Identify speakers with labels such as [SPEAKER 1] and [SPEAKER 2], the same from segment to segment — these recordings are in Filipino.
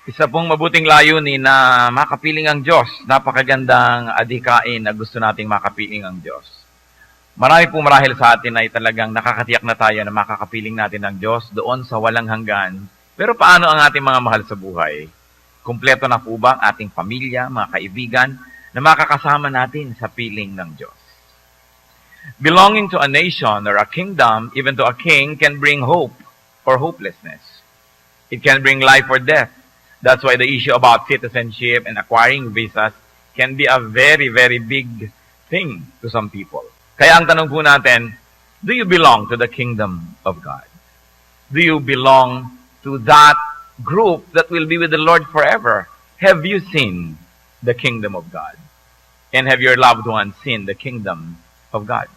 [SPEAKER 1] Isa pong mabuting layunin na makapiling ang Diyos. Napakagandang adhikain na gusto nating makapiling ang Diyos. Marami pong marahil sa atin ay talagang nakakatiyak na tayo na makakapiling natin ang Diyos doon sa walang hanggan. Pero paano ang ating mga mahal sa buhay? Kumpleto na po ba ang ating pamilya, mga kaibigan, na makakasama natin sa piling ng Diyos? Belonging to a nation or a kingdom, even to a king, can bring hope or hopelessness. It can bring life or death. That's why the issue about citizenship and acquiring visas can be a very, very big thing to some people. Kaya ang tanong po natin, do you belong to the kingdom of God? Do you belong to that group that will be with the Lord forever? Have you seen the kingdom of God? And have your loved ones seen the kingdom of God?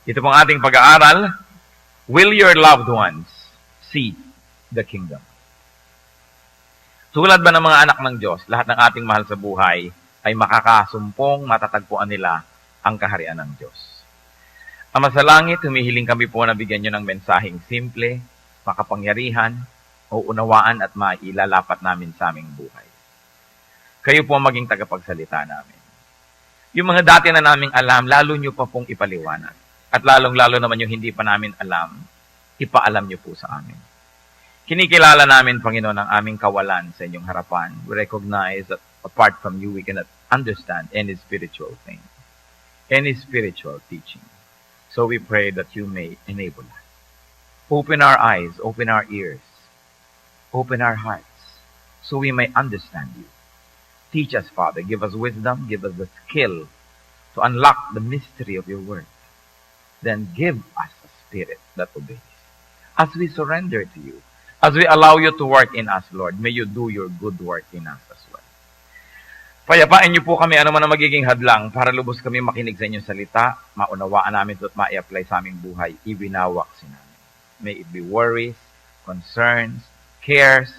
[SPEAKER 1] Ito pong ating pag-aaral, will your loved ones see the kingdom? Tulad ba ng mga anak ng Diyos, lahat ng ating mahal sa buhay ay makakasumpong matatagpuan nila ang kaharian ng Diyos. Ama sa langit, humihiling kami po na bigyan nyo ng mensaheng simple, makapangyarihan, uunawaan at mailalapat namin sa aming buhay. Kayo po ang maging tagapagsalita namin. Yung mga dati na naming alam, lalo nyo pa pong ipaliwanag. At lalong-lalo naman yung hindi pa namin alam, ipaalam nyo po sa amin. Kinikilala namin, Panginoon, ang aming kawalan sa inyong harapan. We recognize that apart from you, we cannot understand any spiritual thing, any spiritual teaching. So we pray that you may enable us. Open our eyes, open our ears, open our hearts, so we may understand you. Teach us, Father. Give us wisdom, give us the skill to unlock the mystery of your word. Then give us a spirit that obeys. As we surrender to you, as we allow you to work in us, Lord, may you do your good work in us as well. Payapain niyo po kami ano man ang magiging hadlang para lubos kami makinig sa inyong salita, maunawaan namin ito at ma-apply sa aming buhay, ibinawak si namin. May it be worries, concerns, cares,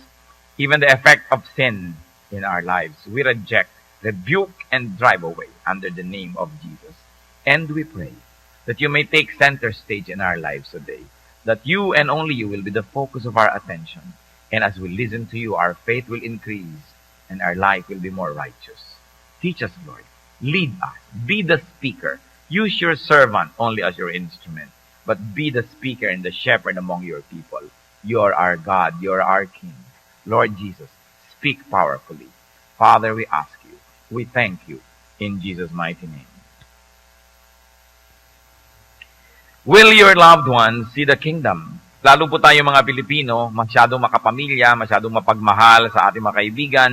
[SPEAKER 1] even the effect of sin in our lives. We reject, rebuke, and drive away under the name of Jesus. And we pray that you may take center stage in our lives today. That you and only you will be the focus of our attention. And as we listen to you, our faith will increase and our life will be more righteous. Teach us, Lord. Lead us. Be the speaker. Use your servant only as your instrument. But be the speaker and the shepherd among your people. You are our God. You are our King. Lord Jesus, speak powerfully. Father, we ask you. We thank you. In Jesus' mighty name. Will your loved ones see the kingdom? Lalo po tayo mga Pilipino, masyadong makapamilya, masyadong mapagmahal sa ating mga kaibigan.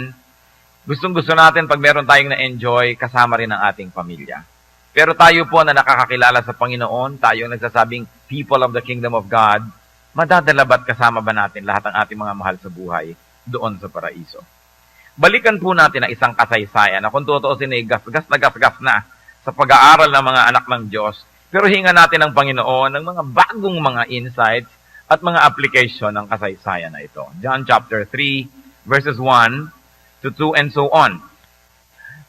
[SPEAKER 1] Gustong-gusto natin pag meron tayong na-enjoy, kasama rin ang ating pamilya. Pero tayo po na nakakakilala sa Panginoon, tayo nagsasabing people of the kingdom of God, madadala ba't kasama ba natin lahat ng ating mga mahal sa buhay doon sa paraiso? Balikan po natin ang isang kasaysayan na kung tutuusin ay gasgas na sa pag-aaral ng mga anak ng Diyos. Pero hinga natin ng Panginoon ng mga bagong mga insights at mga application ng kasaysayan na ito. John chapter 3, verses 1 to 2 and so on.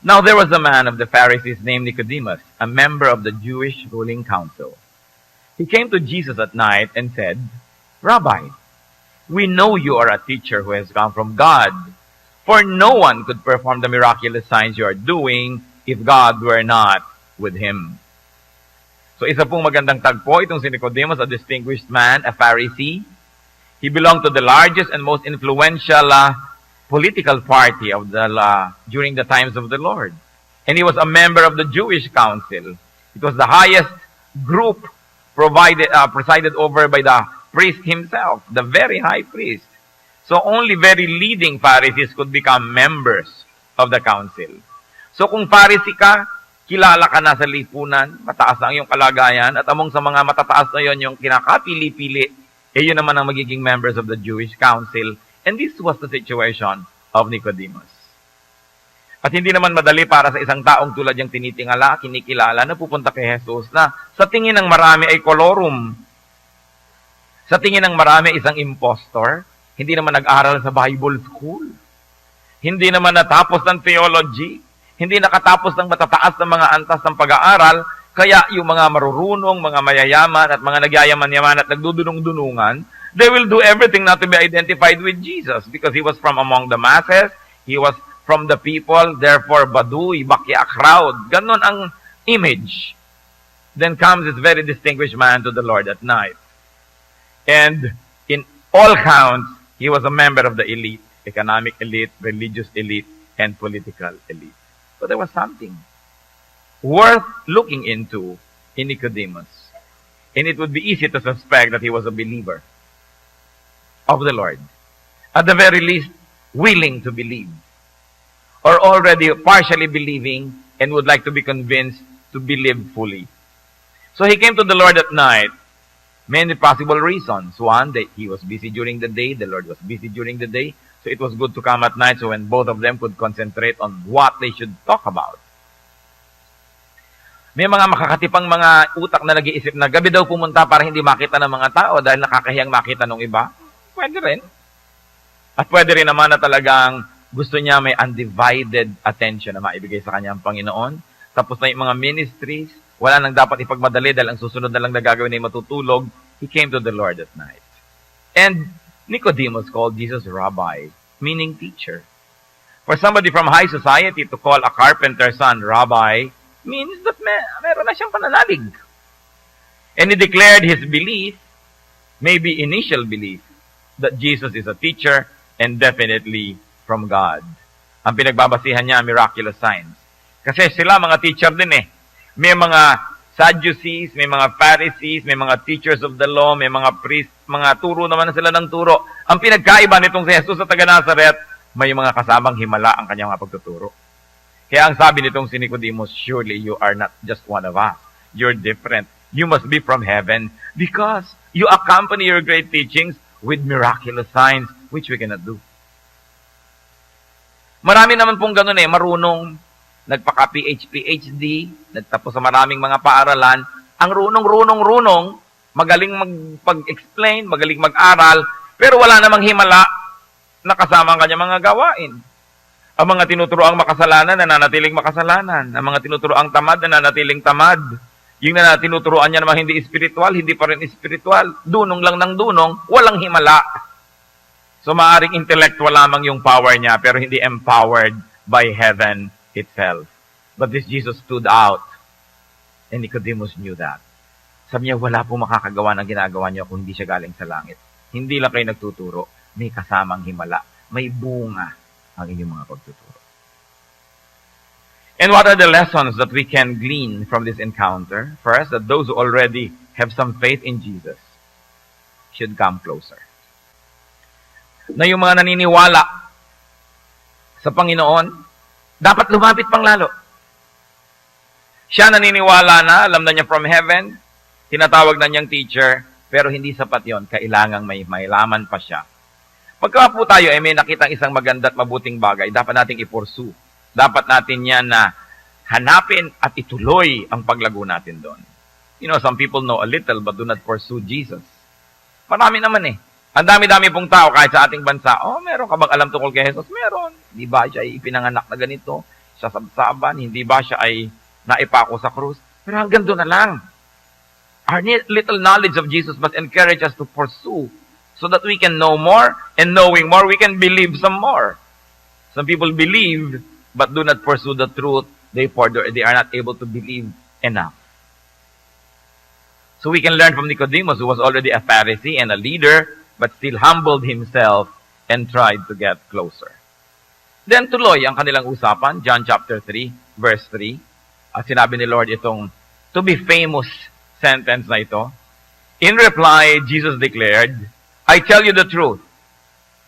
[SPEAKER 1] Now there was a man of the Pharisees named Nicodemus, a member of the Jewish ruling council. He came to Jesus at night and said, Rabbi, we know you are a teacher who has come from God, for no one could perform the miraculous signs you are doing if God were not with him. So isa pong magandang tagpo, itong si Nicodemus, a distinguished man, a Pharisee. He belonged to the largest and most influential political party of during the times of the Lord. And he was a member of the Jewish council. It was the highest group presided over by the priest himself, the very high priest. So only very leading Pharisees could become members of the council. So kung Pharisee ka, kilala ka na sa lipunan, mataas na ang iyong kalagayan, at among sa mga matataas na yon yung kinakapili-pili, yun naman ang magiging members of the Jewish council. And this was the situation of Nicodemus. At hindi naman madali para sa isang taong tulad yung tinitingala, kinikilala, na pupunta kay Jesus na sa tingin ng marami ay kolorum. Sa tingin ng marami isang impostor, hindi naman nag-aral sa Bible school. Hindi naman natapos ng theology. Hindi nakatapos ng matataas ng mga antas ng pag-aaral, kaya yung mga marurunong, mga mayayaman at mga nagyayaman-yaman at nagdudunong-dunungan, They will do everything not to be identified with Jesus because he was from among the masses, he was from the people, therefore baduy, bakya crowd. Ganon ang image. Then comes this very distinguished man to the Lord at night. And in all counts, he was a member of the elite, economic elite, religious elite, and political elite. But there was something worth looking into in Nicodemus. And it would be easy to suspect that he was a believer of the Lord. At the very least, willing to believe. Or already partially believing and would like to be convinced to believe fully. So he came to the Lord at night. Many possible reasons. One, that he was busy during the day. The Lord was busy during the day. So it was good to come at night so when both of them could concentrate on what they should talk about. May mga makakatipang mga utak na nag-iisip na gabi daw pumunta para hindi makita ng mga tao dahil nakakahiyang makita ng iba. Pwede rin. At pwede rin naman na talagang gusto niya may undivided attention na maibigay sa kanyang Panginoon. Tapos na yung mga ministries, wala nang dapat ipagmadali dahil ang susunod na lang na gagawin ay matutulog. He came to the Lord at night. And Nicodemus called Jesus Rabbi, meaning teacher. For somebody from high society to call a carpenter's son Rabbi means that meron na siyang pananalig. And he declared his belief, maybe initial belief, that Jesus is a teacher and definitely from God. Ang pinagbabasihan niya, miraculous signs. Kasi sila mga teacher din eh. May mga Sadducees, may mga Pharisees, may mga teachers of the law, may mga priests, mga turo naman na sila ng turo. Ang pinagkaiba nitong si Jesus sa taga-Nazaret, may mga kasamang himala ang kanyang mga pagtuturo. Kaya ang sabi nitong si Nicodemus, surely you are not just one of us. You're different. You must be from heaven because you accompany your great teachings with miraculous signs which we cannot do. Marami naman pong ganun eh, marunong, nagpaka-PhD, nagtapos sa maraming mga paaralan, ang runong, magaling magpag-explain, magaling mag-aral, pero wala namang himala na kasama ang kanyang mga gawain. Ang mga tinuturoang makasalanan, nananatiling makasalanan. Ang mga tinuturoang tamad, nananatiling tamad. Yung tinuturoan niya naman hindi espiritual, hindi pa rin espiritual. Dunong lang ng dunong, walang himala. So maaring intellectual lamang yung power niya, pero hindi empowered by heaven itself. But this Jesus stood out. And Nicodemus knew that. Sabi niya, wala pong makakagawa ng ginagawa niyo kung hindi siya galing sa langit. Hindi lang kayo nagtuturo, may kasamang himala, may bunga ang inyong mga pagtuturo. And what are the lessons that we can glean from this encounter? First, that those who already have some faith in Jesus should come closer. Na yung mga naniniwala sa Panginoon, dapat lumapit pang lalo. Siya naniniwala na, alam na niya from heaven, tinatawag na niyang teacher, pero hindi sapat yon, kailangang may laman pa siya. Pagka po tayo ay may nakitang isang maganda at mabuting bagay, dapat nating i-pursue. Dapat natin yan na hanapin at ituloy ang paglago natin doon. You know, some people know a little but do not pursue Jesus. Marami naman eh. Ang dami-dami pong tao kahit sa ating bansa, meron ka bang alam tungkol kay Jesus? Meron. Hindi ba siya ay ipinanganak na ganito? Sa sabsaban? Hindi ba siya ay naipako sa krus? Pero hanggang doon na lang. Our little knowledge of Jesus must encourage us to pursue so that we can know more, and knowing more, we can believe some more. Some people believe but do not pursue the truth. Therefore, they are not able to believe enough. So we can learn from Nicodemus, who was already a Pharisee and a leader, but still humbled himself and tried to get closer. Then tuloy ang kanilang usapan, John chapter 3, verse 3. At sinabi ni Lord itong to be famous sentence na ito. In reply, Jesus declared, I tell you the truth.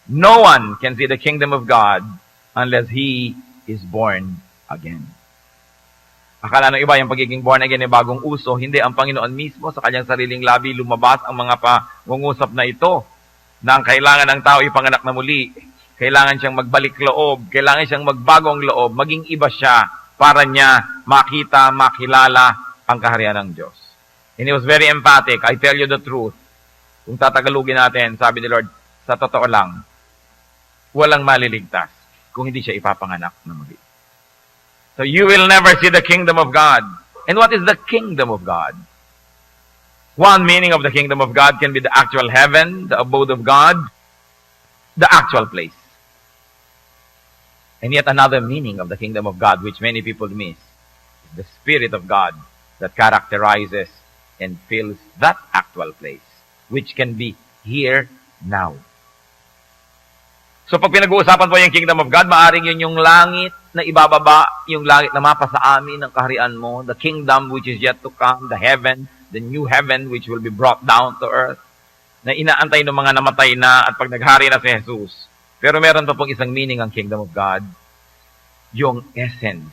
[SPEAKER 1] No one can see the kingdom of God unless he is born again. Akala ng iba yung pagiging born again ay bagong uso. Hindi, ang Panginoon mismo sa kanyang sariling labi lumabas ang mga pangungusap na ito na ang kailangan ng tao ipanganak na muli. Kailangan siyang magbalik loob. Kailangan siyang magbagong loob. Maging iba siya para niya makita, makilala ang kaharian ng Diyos. And he was very emphatic. I tell you the truth. Kung tatagalugin natin, sabi ni Lord, sa totoo lang, walang maliligtas kung hindi siya ipapanganak na muli. So you will never see the kingdom of God. And what is the kingdom of God? One meaning of the kingdom of God can be the actual heaven, the abode of God, the actual place. And yet another meaning of the kingdom of God, which many people miss, is the Spirit of God that characterizes and fills that actual place, which can be here now. So pag pinag-uusapan po yung kingdom of God, maaring yun yung langit na ibababa, yung langit na mapa sa amin ng kaharian mo, the kingdom which is yet to come, the heaven, the new heaven which will be brought down to earth, na inaantay ng mga namatay na at pag naghari na si Jesus. Pero meron pa pong isang meaning ang kingdom of God, yung essence,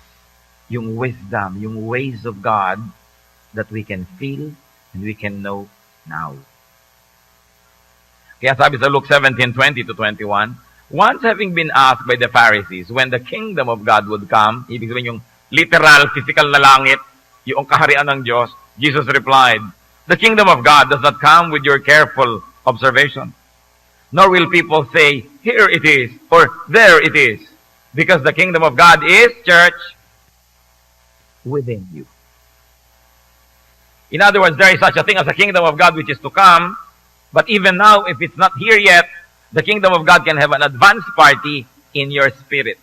[SPEAKER 1] yung wisdom, yung ways of God that we can feel and we can know now. Kaya sabi sa Luke 17:20-21, once having been asked by the Pharisees when the kingdom of God would come, ibig sabihin yung literal, physical na langit, yung kaharian ng Diyos, Jesus replied, the kingdom of God does not come with your careful observation, nor will people say, here it is, or there it is, because the kingdom of God is, church, within you. In other words, there is such a thing as a kingdom of God which is to come, but even now, if it's not here yet, the kingdom of God can have an advance party in your spirit.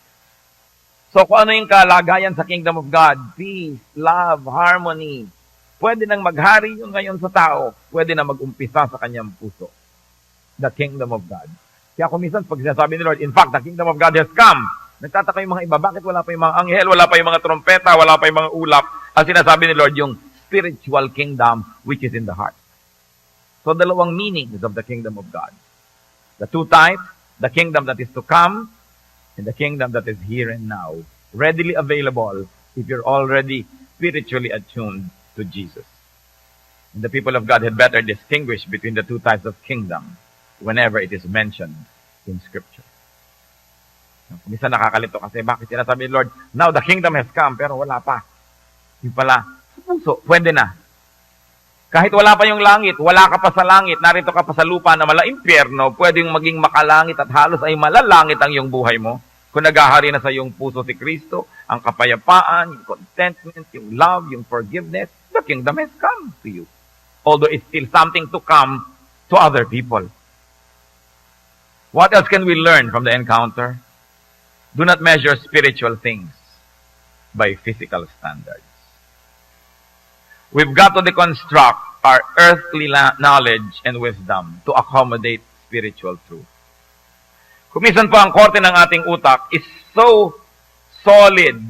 [SPEAKER 1] So kung ano yung kalagayan sa kingdom of God, peace, love, harmony, pwede nang maghari yun ngayon sa tao, pwede na mag-umpisa sa kanyang puso. The kingdom of God. Kaya kung minsan, pag sinasabi ni Lord, in fact, the kingdom of God has come, nagtataka yung mga iba, bakit wala pa yung mga anghel, wala pa yung mga trompeta, wala pa yung mga ulap? Ang sinasabi ni Lord, yung spiritual kingdom which is in the heart. So, dalawang meanings of the kingdom of God. The two types, the kingdom that is to come, and the kingdom that is here and now, readily available if you're already spiritually attuned to Jesus. And the people of God had better distinguish between the two types of kingdom whenever it is mentioned in Scripture. Minsan nakakalito kasi bakit sinasabi ni Lord, now the kingdom has come, pero wala pa. Yung pala, sa puso, pwede na. Kahit wala pa yung langit, wala ka pa sa langit, narito ka pa sa lupa na mala-impyerno, pwedeng maging makalangit at halos ay malalangit ang iyong buhay mo. Kung naghahari na sa iyong puso si Kristo, ang kapayapaan, yung contentment, yung love, yung forgiveness, the kingdom has come to you. Although it's still something to come to other people. What else can we learn from the encounter? Do not measure spiritual things by physical standards. We've got to deconstruct our earthly knowledge and wisdom to accommodate spiritual truth. Kumisan po ang korte ng ating utak is so solid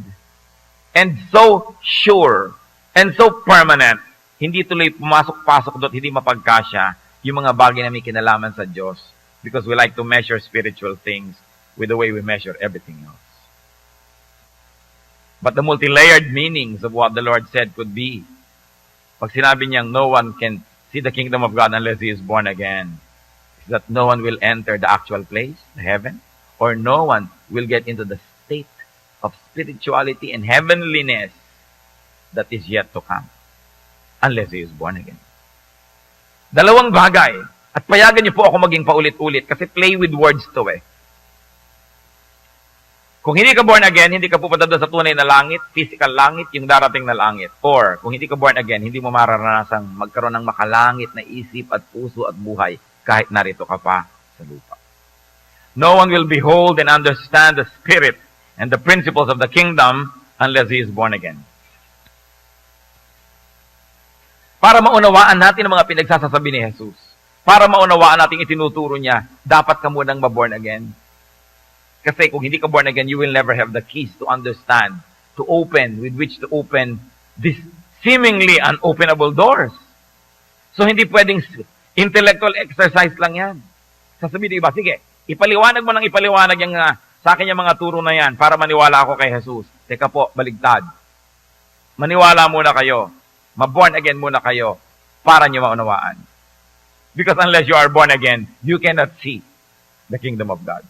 [SPEAKER 1] and so sure and so permanent, hindi tuloy pumasok-pasok doon, hindi mapagkasya yung mga bagay na may kinalaman sa Diyos because we like to measure spiritual things with the way we measure everything else. But the multi-layered meanings of what the Lord said could be, pag sinabi niyang no one can see the kingdom of God unless he is born again, is that no one will enter the actual place, the heaven, or no one will get into the state of spirituality and heavenliness that is yet to come unless he is born again. Dalawang bagay. At payagan niyo po ako maging paulit-ulit kasi play with words to eh. Kung hindi ka born again, hindi ka pupunta doon sa tunay na langit, physical langit, yung darating na langit. Or, kung hindi ka born again, hindi mo mararanasang magkaroon ng makalangit na isip at puso at buhay kahit narito ka pa sa lupa. No one will behold and understand the spirit and the principles of the kingdom unless he is born again. Para maunawaan natin ang mga pinagsasasabi ni Jesus, para maunawaan natin itinuturo niya, dapat ka munang ma-born again. Kasi kung hindi ka born again, you will never have the keys to understand, to open, with which to open these seemingly unopenable doors. So hindi pwedeng intellectual exercise lang yan. Sasabihin, diba, sige, ipaliwanag mo ng ipaliwanag yung, sa akin yung mga turo na yan para maniwala ako kay Jesus. Teka po, baligtad. Maniwala muna kayo. Ma-born again muna kayo para nyo maunawaan. Because unless you are born again, you cannot see the kingdom of God.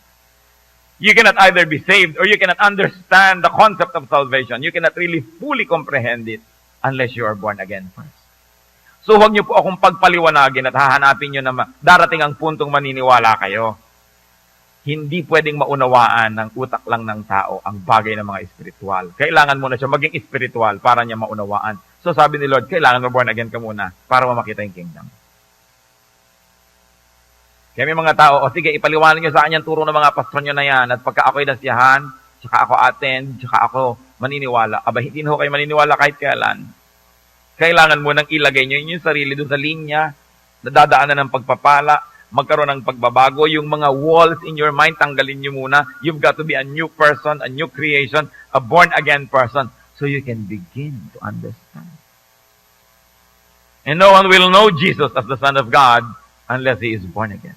[SPEAKER 1] You cannot either be saved or you cannot understand the concept of salvation. You cannot really fully comprehend it unless you are born again first. So huwag niyo po akong pagpaliwanagin at hahanapin niyo na darating ang puntong maniniwala kayo. Hindi pwedeng maunawaan ng utak lang ng tao ang bagay ng mga espiritual. Kailangan mo na siya maging espiritual para niya maunawaan. So So sabi ni Lord, kailangan mo born again ka muna para makita yung kingdom. Kaya may mga tao, o sige, ipaliwanag nyo sa akin yung turo ng mga pastor nyo na yan, at pagka ako'y nasiyahan, tsaka ako attend, tsaka ako maniniwala. Aba, hindi na ho kayo maniniwala kahit kailan. Kailangan mo nang ilagay nyo yung sarili doon sa linya, nadadaanan ng pagpapala, magkaroon ng pagbabago, yung mga walls in your mind, tanggalin nyo muna. You've got to be a new person, a new creation, a born-again person, so you can begin to understand. And no one will know Jesus as the Son of God unless he is born again.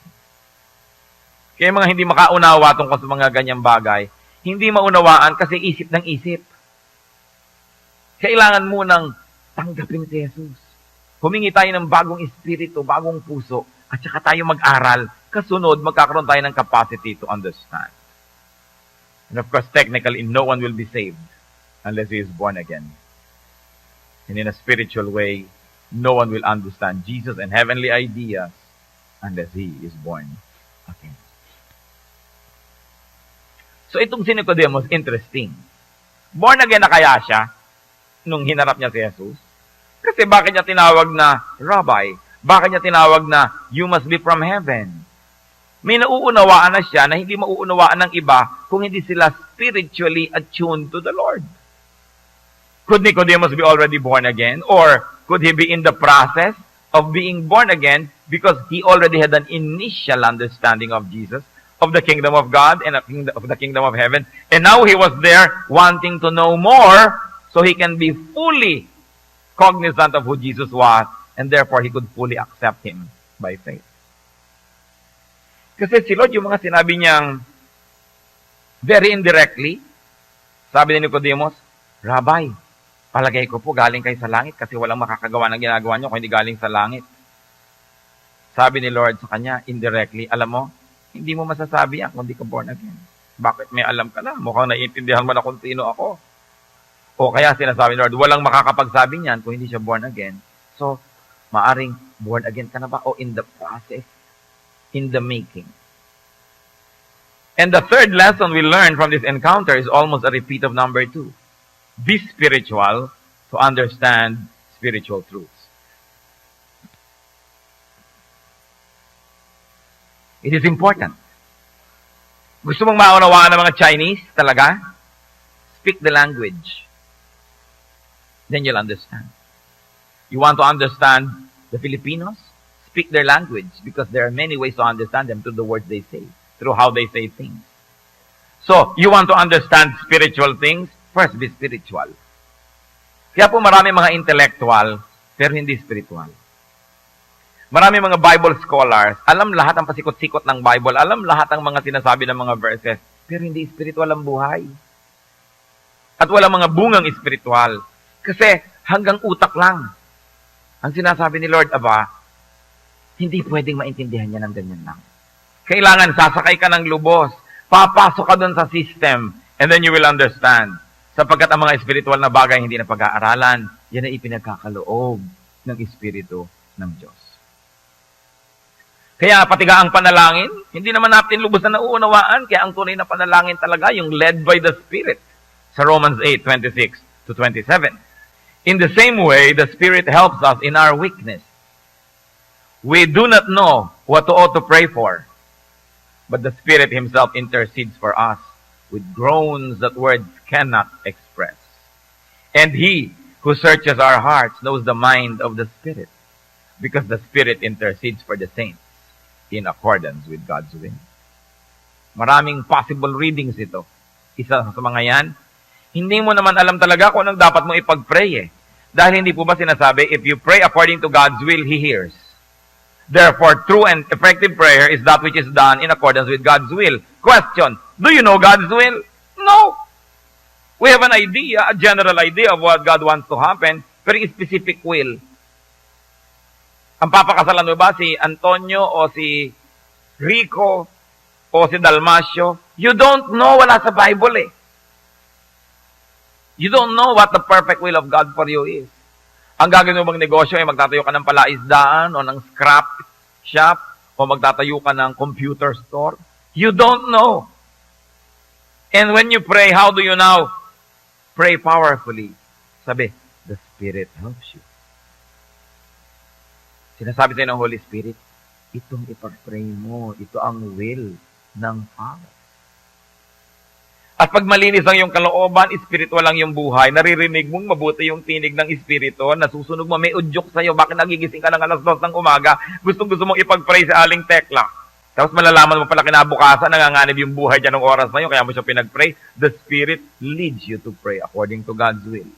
[SPEAKER 1] Kaya mga hindi makaunawa tungkol sa mga ganyang bagay, hindi maunawaan kasi isip ng isip. Kailangan mo nang tanggapin si Jesus. Humingi tayo ng bagong espiritu, bagong puso, at saka tayo mag-aral. Kasunod, magkakaroon tayo ng capacity to understand. And of course, technically, no one will be saved unless he is born again. And in a spiritual way, no one will understand Jesus and heavenly ideas unless he is born again. So itong si Nicodemus, interesting. Born again na kaya siya nung hinarap niya si Jesus? Kasi bakit niya tinawag na Rabbi? Bakit niya tinawag na you must be from heaven? May nauunawaan na siya na hindi mauunawaan ng iba kung hindi sila spiritually attuned to the Lord. Could Nicodemus be already born again? Or could he be in the process of being born again because he already had an initial understanding of Jesus, of the kingdom of God, and of the kingdom of heaven. And now he was there wanting to know more so he can be fully cognizant of who Jesus was, and therefore he could fully accept him by faith. Kasi si Lord, yung mga sinabi niyang very indirectly, sabi ni Nicodemus, Rabbi, palagay ko po galing kayo sa langit kasi walang makakagawa ng ginagawa niyo kung hindi galing sa langit. Sabi ni Lord sa kanya, indirectly, alam mo, hindi mo masasabi yan kung hindi ka born again. Bakit may alam ka na? Mukhang naiintindihan mo na kung sino ako. O kaya sinasabi ni Lord, walang makakapagsabi niyan kung hindi siya born again. So, maaring born again ka na ba? O in the process, in the making. And the third lesson we learn from this encounter is almost a repeat of number 2. Be spiritual to understand spiritual truths. It is important. Gusto mong maunawaan ng mga Chinese talaga? Speak the language. Then you'll understand. You want to understand the Filipinos? Speak their language because there are many ways to understand them through the words they say, through how they say things. So, you want to understand spiritual things? First, be spiritual. Kaya po marami mga intellectual, pero hindi spiritual. Marami mga Bible scholars, alam lahat ang pasikot-sikot ng Bible, alam lahat ang mga sinasabi ng mga verses, pero hindi spiritual ang buhay. At walang mga bungang spiritual. Kasi hanggang utak lang. Ang sinasabi ni Lord, aba, hindi pwedeng maintindihan niya ng ganyan lang. Kailangan sasakay ka ng lubos, papasok ka doon sa system, and then you will understand. Sapagkat ang mga spiritual na bagay hindi na pag-aaralan, yan ay ipinagkakaloob ng Espiritu ng Diyos. Kaya pati nga ang panalangin, hindi naman natin lubos na nauunawaan, kaya ang tunay na panalangin talaga yung led by the Spirit. Sa Romans 8:26 to 27. In the same way, the Spirit helps us in our weakness. We do not know what to ought to pray for, but the Spirit Himself intercedes for us with groans that words cannot express. And He who searches our hearts knows the mind of the Spirit, because the Spirit intercedes for the saints in accordance with God's will. Maraming possible readings ito. Isa sa mga yan, hindi mo naman alam talaga kung anong dapat mo ipag-pray eh. Dahil hindi po ba sinasabi, if you pray according to God's will, He hears. Therefore, true and effective prayer is that which is done in accordance with God's will. Question, do you know God's will? No. We have an idea, a general idea of what God wants to happen, pero specific will. Ang papakasalan mo ba si Antonio o si Rico o si Dalmasio? You don't know, wala sa Bible eh. You don't know what the perfect will of God for you is. Ang gagawin mo bang negosyo ay magtatayo ka ng palaisdaan o ng scrap shop o magtatayo ka ng computer store? You don't know. And when you pray, how do you now pray powerfully? Sabi, the Spirit helps you. Sinasabi sa'yo ng Holy Spirit, itong ipag-pray mo, ito ang will ng Father. At pag malinis ang iyong kalooban, spiritual lang yung buhay, naririnig mong mabuti yung tinig ng Espiritu, nasusunog mo, may udyok sa'yo, bakit nagigising ka ng alas 2 ng umaga, gusto mong ipag-pray sa aling tekla. Tapos malalaman mo pala kinabukasan, nanganganib yung buhay dyan ng oras na yun, kaya mo siya pinag-pray. The Spirit leads you to pray according to God's will.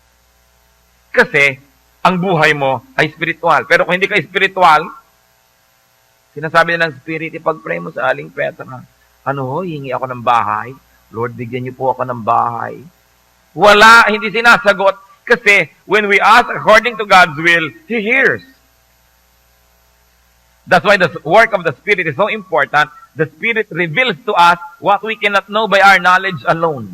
[SPEAKER 1] Kasi, ang buhay mo ay spiritual. Pero kung hindi ka spiritual, sinasabi na ng Spirit, ipag-pray mo sa aling Petra. Hingi ako ng bahay. Lord, bigyan niyo po ako ng bahay. Wala, hindi sinasagot. Kasi, when we ask according to God's will, He hears. That's why the work of the Spirit is so important. The Spirit reveals to us what we cannot know by our knowledge alone.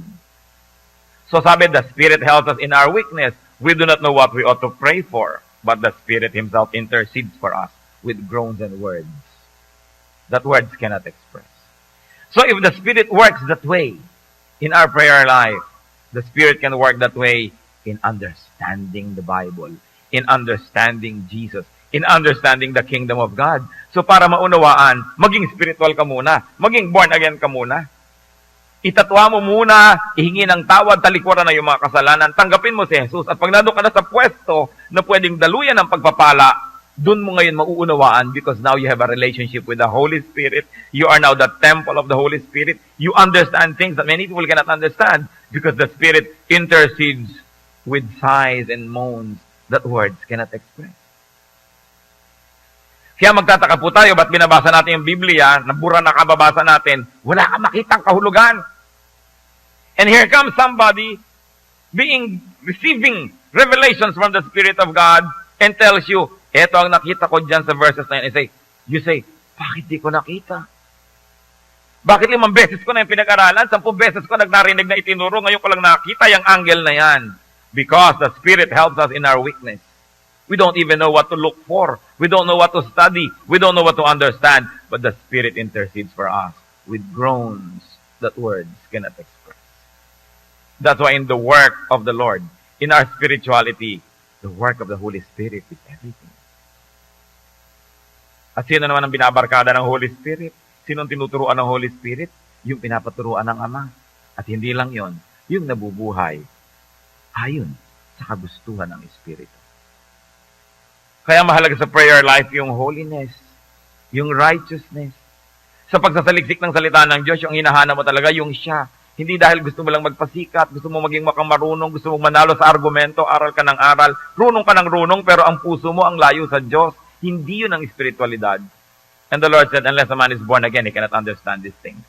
[SPEAKER 1] So sabi, the Spirit helps us in our weakness. We do not know what we ought to pray for, but the Spirit Himself intercedes for us with groans and words that words cannot express. So if the Spirit works that way in our prayer life, the Spirit can work that way in understanding the Bible, in understanding Jesus, in understanding the kingdom of God. So para maunawaan, maging spiritual ka muna, maging born again ka muna. Itatwa mo muna, ihingi ng tawad, talikuran na yung mga kasalanan, tanggapin mo si Jesus. At pag nandun ka na sa pwesto na pwedeng daluyan ng pagpapala, dun mo ngayon mauunawaan because now you have a relationship with the Holy Spirit. You are now the temple of the Holy Spirit. You understand things that many people cannot understand because the Spirit intercedes with sighs and moans that words cannot express. Kaya magtataka po tayo, ba't binabasa natin yung Biblia, nabura na kababasa natin, wala kang makitang kahulugan. And here comes somebody receiving revelations from the Spirit of God and tells you, eto ang nakita ko dyan sa verses na yan. You say, bakit di ko nakita? Bakit 5 beses ko na yung pinag-aralan? 10 beses ko narinig na itinuro, ngayon ko lang nakita yung angle na yan. Because the Spirit helps us in our weakness. We don't even know what to look for. We don't know what to study. We don't know what to understand. But the Spirit intercedes for us with groans that words cannot express. That's why in the work of the Lord, in our spirituality, the work of the Holy Spirit is everything. At sino naman ang binabarkada ng Holy Spirit? Sino ang tinuturuan ng Holy Spirit? Yung pinapaturuan ng Ama. At hindi lang yon, yung nabubuhay ayon sa kagustuhan ng Espiritu. Kaya mahalaga sa prayer life yung holiness, yung righteousness. Sa pagsasaliksik ng salita ng Diyos, yung hinahanap mo talaga yung siya. Hindi dahil gusto mo lang magpasikat, gusto mo maging makamarunong, gusto mo manalo sa argumento, aral ka ng aral, runong ka ng runong, pero ang puso mo ang layo sa Diyos. Hindi yun ang spiritualidad. And the Lord said, unless a man is born again, he cannot understand these things.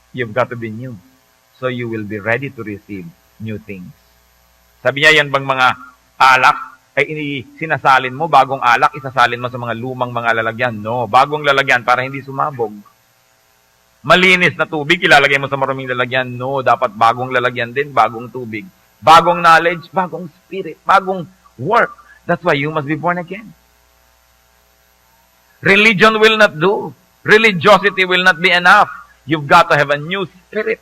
[SPEAKER 1] You've got to be new. So you will be ready to receive new things. Sabi niya, yan bang mga alak ay sinasalin mo, bagong alak, isasalin mo sa mga lumang mga lalagyan? No, bagong lalagyan para hindi sumabog. Malinis na tubig, ilalagay mo sa maruming lalagyan? No, dapat bagong lalagyan din, bagong tubig. Bagong knowledge, bagong spirit, bagong work. That's why you must be born again. Religion will not do. Religiosity will not be enough. You've got to have a new spirit.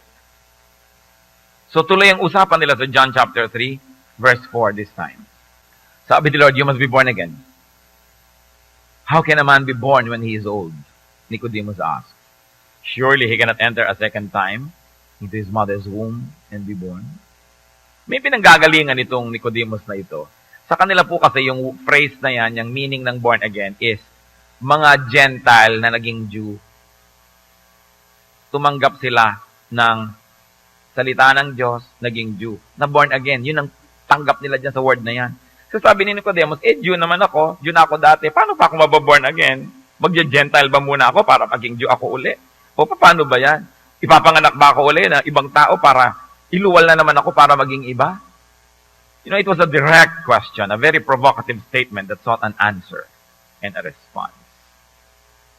[SPEAKER 1] So tuloy ang usapan nila sa John chapter 3, verse 4 this time. Sabi ni Lord, you must be born again. How can a man be born when he is old? Nicodemus asked. Surely he cannot enter a second time into his mother's womb and be born. May pinanggagalingan itong Nicodemus na ito. Sa kanila po kasi yung phrase na yan, yung meaning ng born again is mga Gentile na naging Jew. Tumanggap sila ng salita ng Diyos, naging Jew. Na born again, yun ang tanggap nila dyan sa word na yan. So sabi ni Nicodemus, Jew naman ako, Jew na ako dati, paano pa ako mababorn again? Magja-Gentile ba muna ako para maging Jew ako uli? O paano ba yan? Ipapanganak ba ako uli na ibang tao para iluwal na naman ako para maging iba? You know, it was a direct question, a very provocative statement that sought an answer and a response.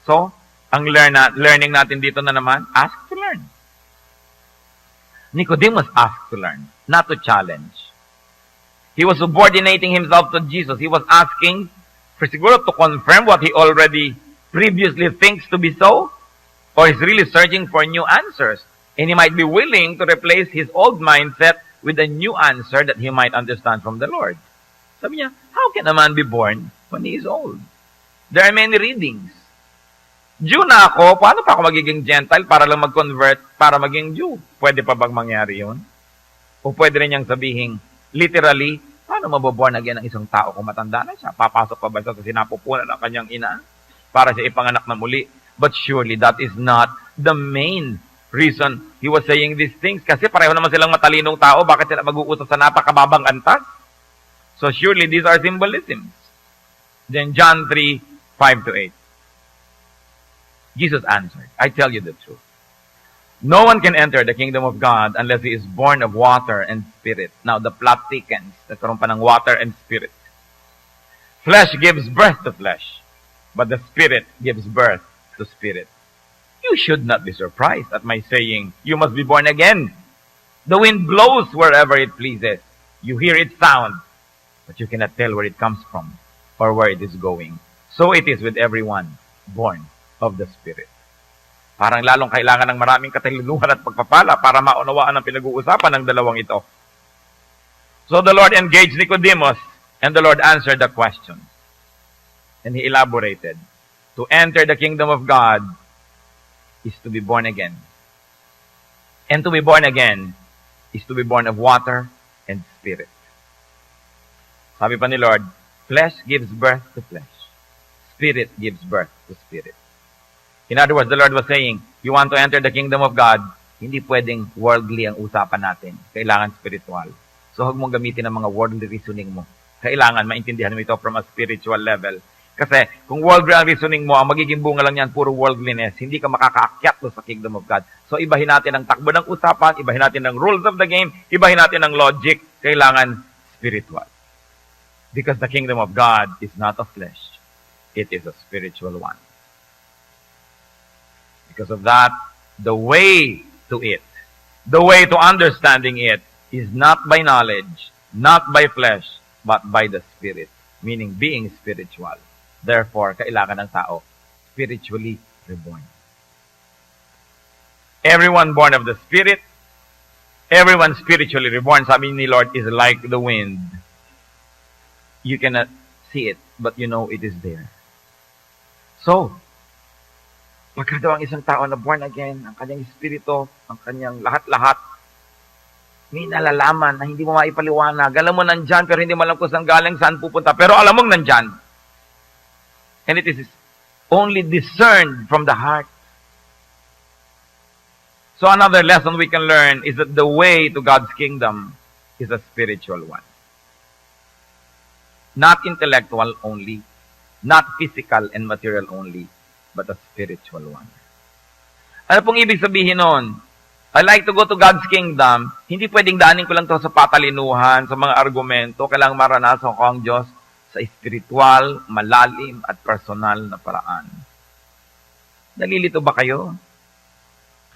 [SPEAKER 1] So, ang learning natin dito na naman, ask to learn. Nicodemus asked to learn, not to challenge. He was subordinating himself to Jesus. He was asking for siguro to confirm what he already previously thinks to be so, or he's really searching for new answers. And he might be willing to replace his old mindset with a new answer that he might understand from the Lord. Sabi niya, how can a man be born when he is old? There are many readings. Jew na ako, paano pa ako magiging Gentile para lang mag-convert para maging Jew? Pwede pa bang mangyari yun? O pwede rin niyang sabihin, literally, paano mababorn again ang isang tao kung matanda na siya? Papasok pa ba siya sa sinapupunan ng kanyang ina para siya ipanganak na muli? But surely that is not the main reason he was saying these things. Kasi pareho naman silang matalinong tao, bakit sila mag-uusap sa napakababang antas? So surely these are symbolisms. Then John 3, 5-8. Jesus answered, I tell you the truth. No one can enter the kingdom of God unless he is born of water and spirit. Now, the plot thickens. Nagkaroon pa ng water and spirit. Flesh gives birth to flesh, but the spirit gives birth to spirit. You should not be surprised at my saying, you must be born again. The wind blows wherever it pleases. You hear its sound, but you cannot tell where it comes from or where it is going. So it is with everyone born of the Spirit. Parang lalong kailangan ng maraming katalinuhan at pagpapala para maunawaan ang pinag-uusapan ng dalawang ito. So the Lord engaged Nicodemus, and the Lord answered the question. And he elaborated, to enter the kingdom of God is to be born again. And to be born again is to be born of water and spirit. Sabi pa ni Lord, flesh gives birth to flesh. Spirit gives birth to spirit. In other words, the Lord was saying, you want to enter the kingdom of God, hindi pwedeng worldly ang usapan natin. Kailangan spiritual. So huwag mong gamitin ang mga worldly reasoning mo. Kailangan maintindihan mo ito from a spiritual level. Kasi kung worldly ang reasoning mo, ang magiging bunga lang yan, puro worldliness. Hindi ka makakaakyat sa kingdom of God. So ibahin natin ang takbo ng usapan, ibahin natin ang rules of the game, ibahin natin ang logic. Kailangan spiritual. Because the kingdom of God is not of flesh. It is a spiritual one. Because of that, the way to it, the way to understanding it, is not by knowledge, not by flesh, but by the Spirit. Meaning being spiritual. Therefore, kailangan ng tao spiritually reborn. Everyone born of the Spirit, everyone spiritually reborn, sabi ni Lord, is like the wind. You cannot see it, but you know it is there. So, pagka daw ang isang tao na born again, ang kanyang espiritu, ang kanyang lahat-lahat, may nalalaman na hindi mo maipaliwanag. Alam mo nandyan, pero hindi mo alam kung saan galing, saan pupunta. Pero alam mong nandyan. And it is only discerned from the heart. So another lesson we can learn is that the way to God's kingdom is a spiritual one. Not intellectual only, not physical and material only, but a spiritual one. Ano pong ibig sabihin nun? I like to go to God's kingdom. Hindi pwedeng daanin ko lang to sa patalinuhan, sa mga argumento. Kailangang maranasan ko ang Diyos sa espiritual, malalim, at personal na paraan. Nalilito ba kayo?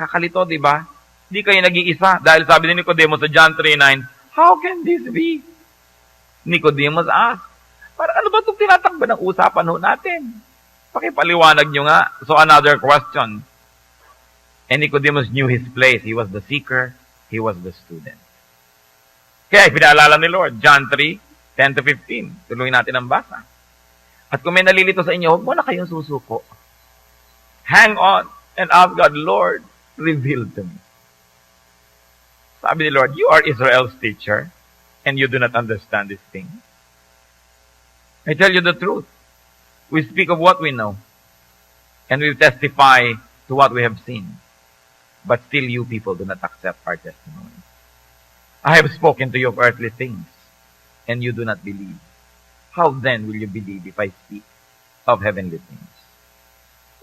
[SPEAKER 1] Kakalito, di ba? Hindi kayo nag-iisa. Dahil sabi ni Nicodemus sa John 3:9, how can this be? Nicodemus asked, ano ba itong tinatakbo ng usapan ho natin? Pakipaliwanag nyo nga. So another question. And Nicodemus knew his place. He was the seeker. He was the student. Kaya pinaalala ni Lord, John 3:10-15. Tuloy natin ang basa. At kung may nalilito sa inyo, huwag mo na kayong susuko. Hang on and ask God, Lord, reveal to me. Sabi ni Lord, you are Israel's teacher and you do not understand these things. I tell you the truth. We speak of what we know, and we testify to what we have seen. But still you people do not accept our testimony. I have spoken to you of earthly things, and you do not believe. How then will you believe if I speak of heavenly things?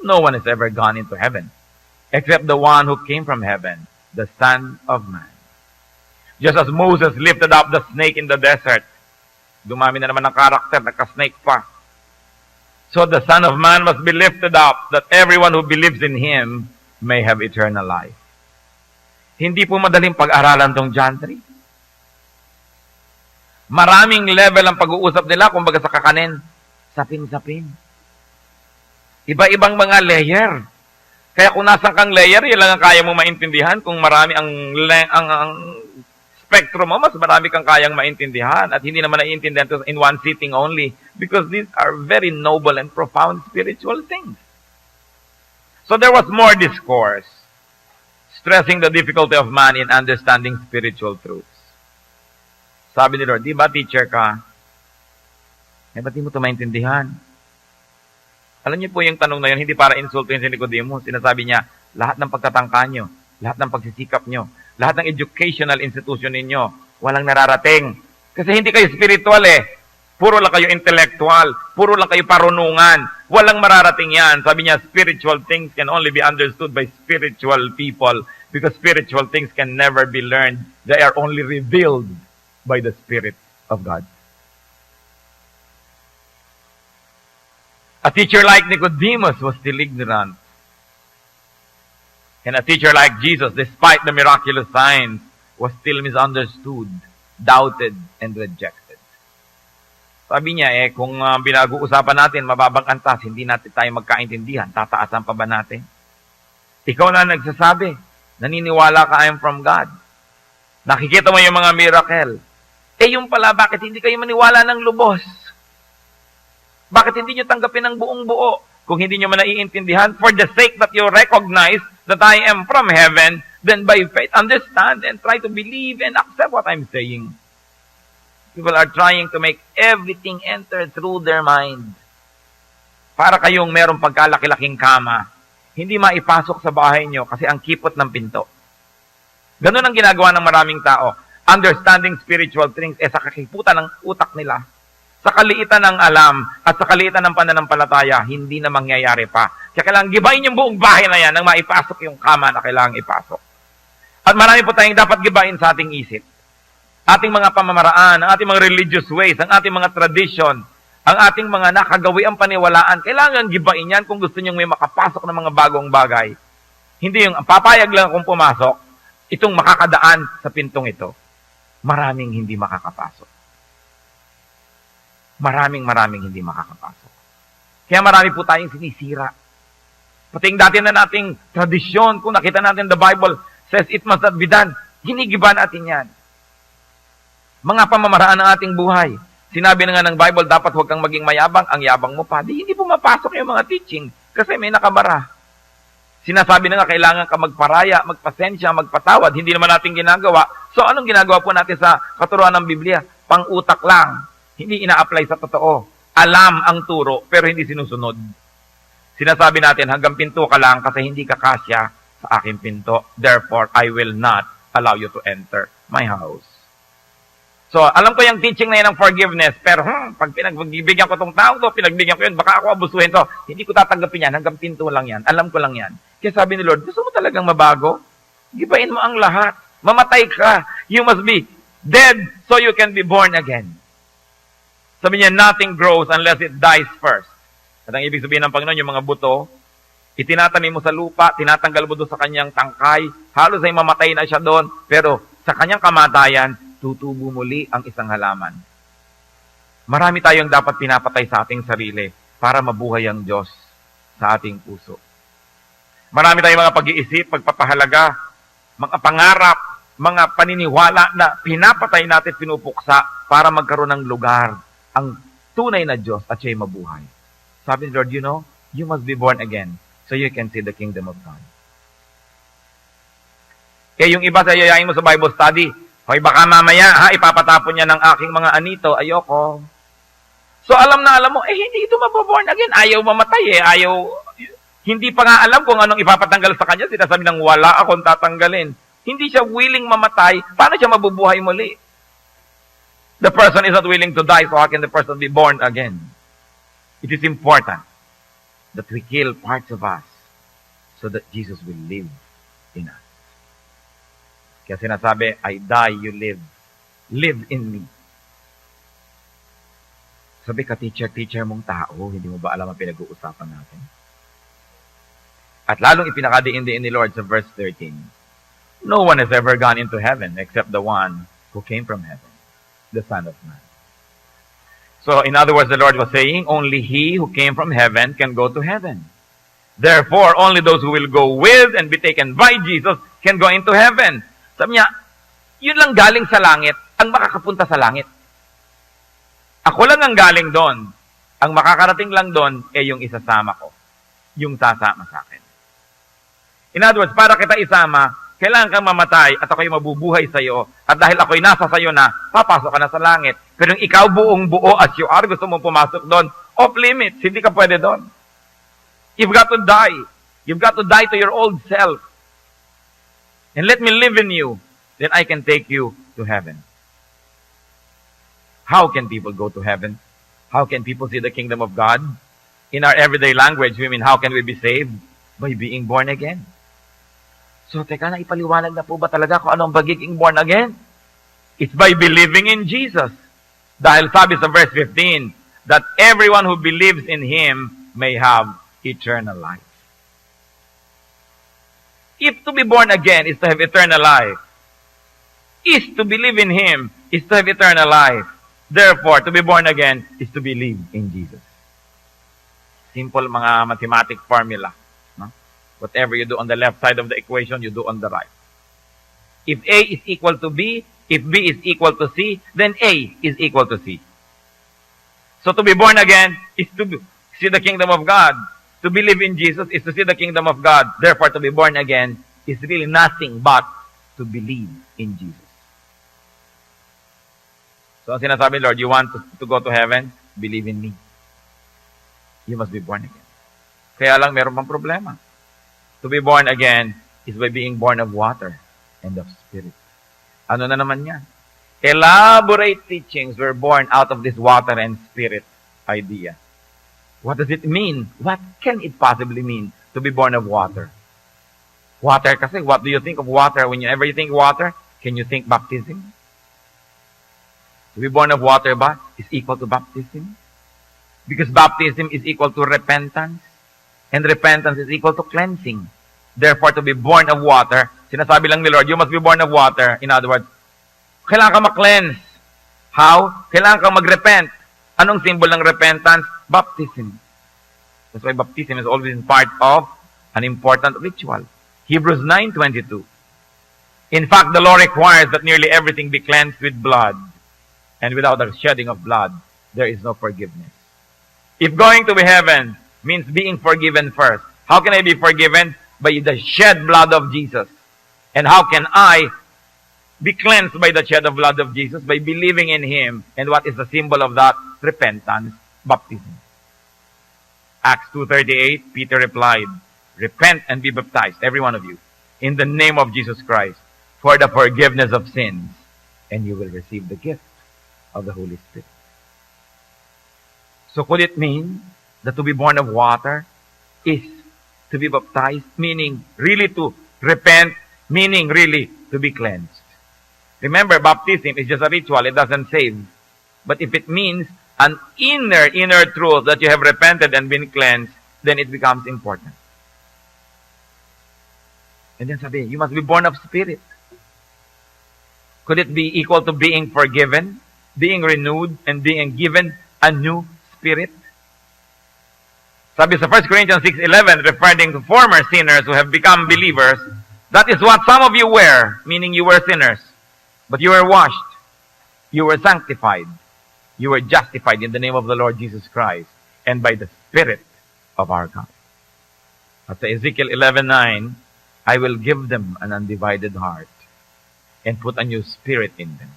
[SPEAKER 1] No one has ever gone into heaven, except the one who came from heaven, the Son of Man. Just as Moses lifted up the snake in the desert, dumami na naman ang karakter, nagka-snake pa. So the Son of Man must be lifted up, that everyone who believes in Him may have eternal life. Hindi po madaling pag-aralan tong John 3. Maraming level ang pag-uusap nila, kumbaga sa kakanin, sapin-sapin. Iba-ibang mga layer. Kaya kung nasan kang layer, yun lang ang kaya mo maintindihan. Kung marami ang spectrum mo, mas marami kang kayang maintindihan at hindi naman naiintindihan to in one sitting only because these are very noble and profound spiritual things. So there was more discourse stressing the difficulty of man in understanding spiritual truths. Sabi ni Lord, di ba teacher ka? Ba't di mo ito maintindihan? Alam niyo po yung tanong na yun, hindi para insulto yun si Nicodemus. Sinasabi niya, lahat ng pagtatangka nyo, lahat ng pagsisikap nyo, lahat ng educational institution ninyo, walang nararating. Kasi hindi kayo spiritual eh. Puro lang kayo intellectual. Puro lang kayo parunungan. Walang mararating yan. Sabi niya, spiritual things can only be understood by spiritual people because spiritual things can never be learned. They are only revealed by the Spirit of God. A teacher like Nicodemus was still ignorant. And a teacher like Jesus, despite the miraculous signs, was still misunderstood, doubted, and rejected. Sabi niya, kung binag-uusapan natin, mababang antas, hindi natin tayo magkaintindihan, tataasan pa ba natin? Ikaw na nagsasabi, naniniwala ka, I am from God. Nakikita mo yung mga miracle. Yung pala, bakit hindi kayo maniwala ng lubos? Bakit hindi nyo tanggapin ng buong buo? Kung hindi nyo man naiintindihan, for the sake that you recognize that I am from heaven, then by faith, understand and try to believe and accept what I'm saying. People are trying to make everything enter through their mind. Para kayong merong pagkalaki-laking kama, hindi maipasok sa bahay nyo kasi ang kipot ng pinto. Ganun ang ginagawa ng maraming tao. Understanding spiritual things sa kakiputan ng utak nila. Sa kaliitan ng alam at sa kaliitan ng pananampalataya, hindi na mangyayari pa. Kaya kailangan gibain yung buong bahay na yan nang maipasok yung kama na kailangan ipasok. At marami po tayong dapat gibain sa ating isip. Ating mga pamamaraan, ang ating mga religious ways, ang ating mga tradition, ang ating mga nakagawiang paniwalaan, kailangan gibain yan kung gusto nyo may makapasok ng mga bagong bagay. Hindi yung papayag lang akong pumasok, itong makakadaan sa pintong ito. Maraming hindi makakapasok. Maraming hindi makakapasok. Kaya marami po tayong sinisira. Pating dati na nating tradisyon, kung nakita natin the Bible says it must not be done, hinigiba natin yan. Mga pamamaraan ng ating buhay. Sinabi na nga ng Bible, dapat huwag kang maging mayabang, ang yabang mo pa. Hindi pumapasok yung mga teaching kasi may nakabara. Sinasabi na nga, kailangan ka magparaya, magpasensya, magpatawad. Hindi naman natin ginagawa. So, anong ginagawa po natin sa katuruan ng Biblia? Pang-utak lang. Hindi ina-apply sa totoo. Alam ang turo, pero hindi sinusunod. Sinasabi natin, hanggang pinto ka lang kasi hindi ka kasya sa aking pinto. Therefore, I will not allow you to enter my house. So, alam ko yung teaching na yun ng forgiveness, pero pag pinagbigyan ko tong tao to, pinagbigyan ko yun, baka ako abusuhin to. Hindi ko tatanggapin yan, hanggang pinto lang yan. Alam ko lang yan. Kaya sabi ni Lord, gusto mo talagang mabago? Gibain mo ang lahat. Mamatay ka. You must be dead so you can be born again. Sabi niya, nothing grows unless it dies first. At ang ibig sabihin ng Panginoon, yung mga buto, itinatanim mo sa lupa, tinatanggal mo doon sa kanyang tangkay, halos ay mamatay na siya doon, pero sa kanyang kamatayan, tutubo muli ang isang halaman. Marami tayong dapat pinapatay sa ating sarili para mabuhay ang Diyos sa ating puso. Marami tayong mga pag-iisip, pagpapahalaga, mga pangarap, mga paniniwala na pinapatay natin, pinupuksa para magkaroon ng lugar ang tunay na Diyos at siya'y mabuhay. Sabi ni Lord, you know, you must be born again so you can see the kingdom of God. Kaya yung iba sa yayain mo sa Bible study, hoy baka mamaya ipapatapon niya ng aking mga anito, ayoko. So alam mo, hindi ito mababorn again, ayaw mamatay hindi pa nga alam kung anong ipapatanggal sa kanya, sinasabi ng wala akong tatanggalin. Hindi siya willing mamatay, paano siya mabubuhay muli? The person is not willing to die, so how can the person be born again? It is important that we kill parts of us so that Jesus will live in us. Kaya sinasabi, I die, you live. Live in me. Sabi ka, teacher mong tao, hindi mo ba alam ang pinag-uusapan natin? At lalong ipinakadiin-diin ni Lord sa verse 13, no one has ever gone into heaven except the one who came from heaven, the Son of Man. So, in other words, the Lord was saying, only he who came from heaven can go to heaven. Therefore, only those who will go with and be taken by Jesus can go into heaven. Sabi niya, yun lang galing sa langit ang makakapunta sa langit. Ako lang ang galing doon. Ang makakarating lang doon ay yung isasama ko. Yung sasama sa akin. In other words, para kita isama, kailangan kang mamatay at ako'y mabubuhay sa iyo. At dahil ako'y nasa sa iyo na, papasok ka na sa langit. Pero yung ikaw buong buo as you are, gusto mong pumasok doon, off limits, hindi ka pwede doon. You've got to die. You've got to die to your old self. And let me live in you. Then I can take you to heaven. How can people go to heaven? How can people see the kingdom of God? In our everyday language, we mean, how can we be saved? By being born again. So, teka na, ipaliwanag na po ba talaga kung anong pagiging born again? It's by believing in Jesus. Dahil sabi sa verse 15, that everyone who believes in Him may have eternal life. If to be born again is to have eternal life, is to believe in Him is to have eternal life. Therefore, to be born again is to believe in Jesus. Simple mga mathematic formula. No? Whatever you do on the left side of the equation, you do on the right. If A is equal to B, if B is equal to C, then A is equal to C. So to be born again is to see the kingdom of God. To believe in Jesus is to see the kingdom of God. Therefore, to be born again is really nothing but to believe in Jesus. So, ang sinasabi, Lord, you want to go to heaven? Believe in me. You must be born again. Kaya lang, meron pang problema. To be born again is by being born of water and of spirit. Ano na naman yan? Elaborate teachings were born out of this water and spirit idea. What does it mean? What can it possibly mean to be born of water? Water kasi, what do you think of water? Whenever you think water, can you think baptism? To be born of water ba is equal to baptism? Because baptism is equal to repentance. And repentance is equal to cleansing. Therefore, to be born of water, sinasabi lang ni Lord, you must be born of water. In other words, kailangan ka ma-cleanse. How? Kailangan ka mag-repent. Anong symbol ng repentance? Baptism. That's why baptism is always part of an important ritual. Hebrews 9:22. In fact, the law requires that nearly everything be cleansed with blood. And without the shedding of blood, there is no forgiveness. If going to be heaven means being forgiven first, how can I be forgiven? By the shed blood of Jesus. And how can I be cleansed by the shed of blood of Jesus? By believing in Him. And what is the symbol of that? Repentance, baptism. Acts 2:38, Peter replied, repent and be baptized, every one of you, in the name of Jesus Christ, for the forgiveness of sins, and you will receive the gift of the Holy Spirit. So could it mean that to be born of water is to be baptized, meaning really to repent, meaning really to be cleansed? Remember, baptism is just a ritual, it doesn't save. But if it means an inner truth that you have repented and been cleansed, then it becomes important. And then sabi, you must be born of spirit. Could it be equal to being forgiven, being renewed, and being given a new spirit? Sabi sa 1 Corinthians 6:11, referring to former sinners who have become believers, that is what some of you were, meaning you were sinners. But you were washed, you were sanctified, you were justified in the name of the Lord Jesus Christ, and by the Spirit of our God. At sa Ezekiel 11:9, I will give them an undivided heart, and put a new spirit in them.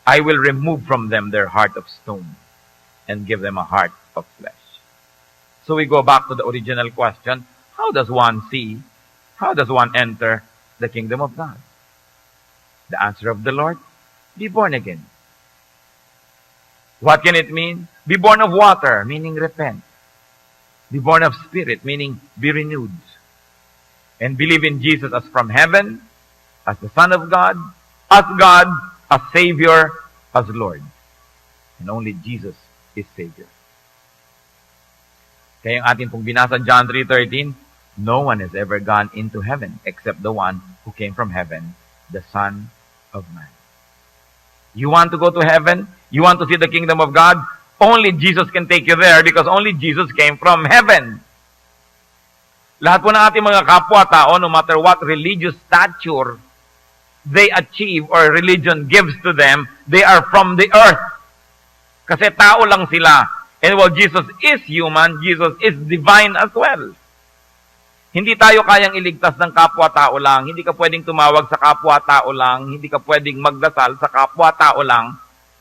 [SPEAKER 1] I will remove from them their heart of stone and give them a heart of flesh. So we go back to the original question, how does one see, how does one enter the kingdom of God? The answer of the Lord, be born again. What can it mean? Be born of water, meaning repent. Be born of spirit, meaning be renewed. And believe in Jesus as from heaven, as the Son of God, as Savior, as Lord. And only Jesus is Savior. Kaya yung atin pong binasa John 3:13, no one has ever gone into heaven except the one who came from heaven, the Son of Man. You want to go to heaven? You want to see the kingdom of God? Only Jesus can take you there because only Jesus came from heaven. Lahat po ng ating mga kapwa-tao, no matter what religious stature, they achieve or religion gives to them, they are from the earth. Kasi tao lang sila. And while Jesus is human, Jesus is divine as well. Hindi tayo kayang iligtas ng kapwa-tao lang. Hindi ka pwedeng tumawag sa kapwa-tao lang. Hindi ka pwedeng magdasal sa kapwa-tao lang.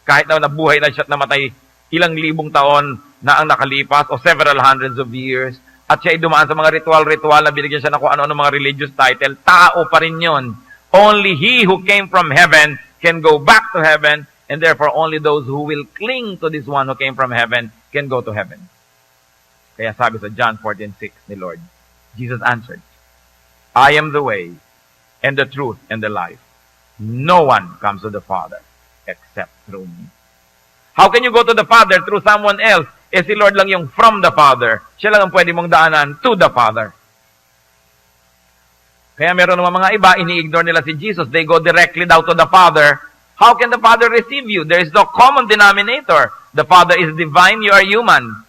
[SPEAKER 1] Kahit na nabuhay na siya at namatay ilang libong taon na ang nakalipas o several hundreds of years. At siya ay dumaan sa mga ritual-ritual na binigyan siya ng kung ano-ano mga religious title. Tao pa rin yun. Only he who came from heaven can go back to heaven. And therefore, only those who will cling to this one who came from heaven can go to heaven. Kaya sabi sa John 14:6 ni Lord, Jesus answered, I am the way, and the truth, and the life. No one comes to the Father except through me. How can you go to the Father through someone else? Eh si Lord lang yung from the Father. Siya lang ang pwede mong daanan to the Father. Kaya meron naman mga iba, ini-ignore nila si Jesus. They go directly down to the Father. How can the Father receive you? There is no common denominator. The Father is divine, you are human.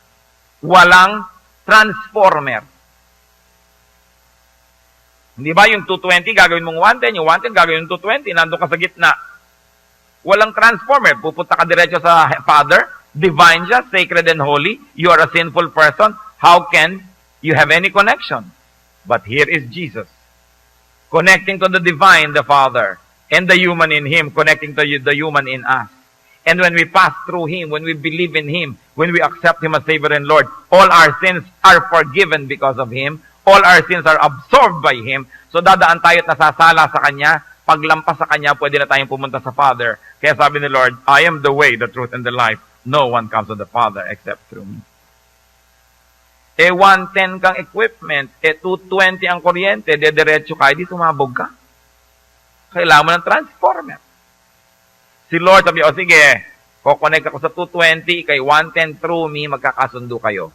[SPEAKER 1] Walang transformer. Hindi ba yung 220 gagawin mong 110, yung 110 gagawin mong 220, nandun ka sa gitna. Walang transformer. Pupunta ka diretso sa Father, divine siya, sacred and holy. You are a sinful person. How can you have any connection? But here is Jesus. Connecting to the divine, the Father, and the human in Him, connecting to the human in us. And when we pass through Him, when we believe in Him, when we accept Him as Savior and Lord, all our sins are forgiven because of Him. All our sins are absorbed by Him. So dadaan tayo at nasasala sa Kanya. Paglampas sa Kanya, pwede na tayong pumunta sa Father. Kaya sabi ni Lord, I am the way, the truth, and the life. No one comes to the Father except through me. 110 kang equipment, 220 ang kuryente, diretso ka, di sumabog ka. Kailangan mo ng transformer. Si Lord sabi, sige, kukonect ako sa 220, kay 110 through me, magkakasundo kayo.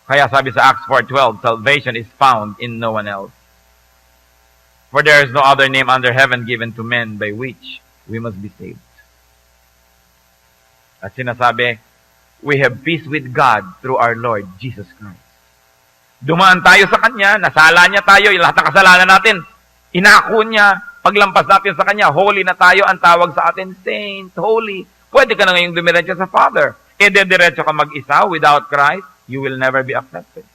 [SPEAKER 1] Kaya sabi sa Acts 4:12, salvation is found in no one else. For there is no other name under heaven given to men by which we must be saved. At sinasabi, we have peace with God through our Lord Jesus Christ. Dumaan tayo sa Kanya, nasala niya tayo, yung lahat ng kasalanan natin, inako niya, paglampas natin sa Kanya, holy na tayo, ang tawag sa atin, saint, holy. Pwede ka na ngayong dumiretso sa Father. Diretso ka mag-isa, without Christ, you will never be accepted.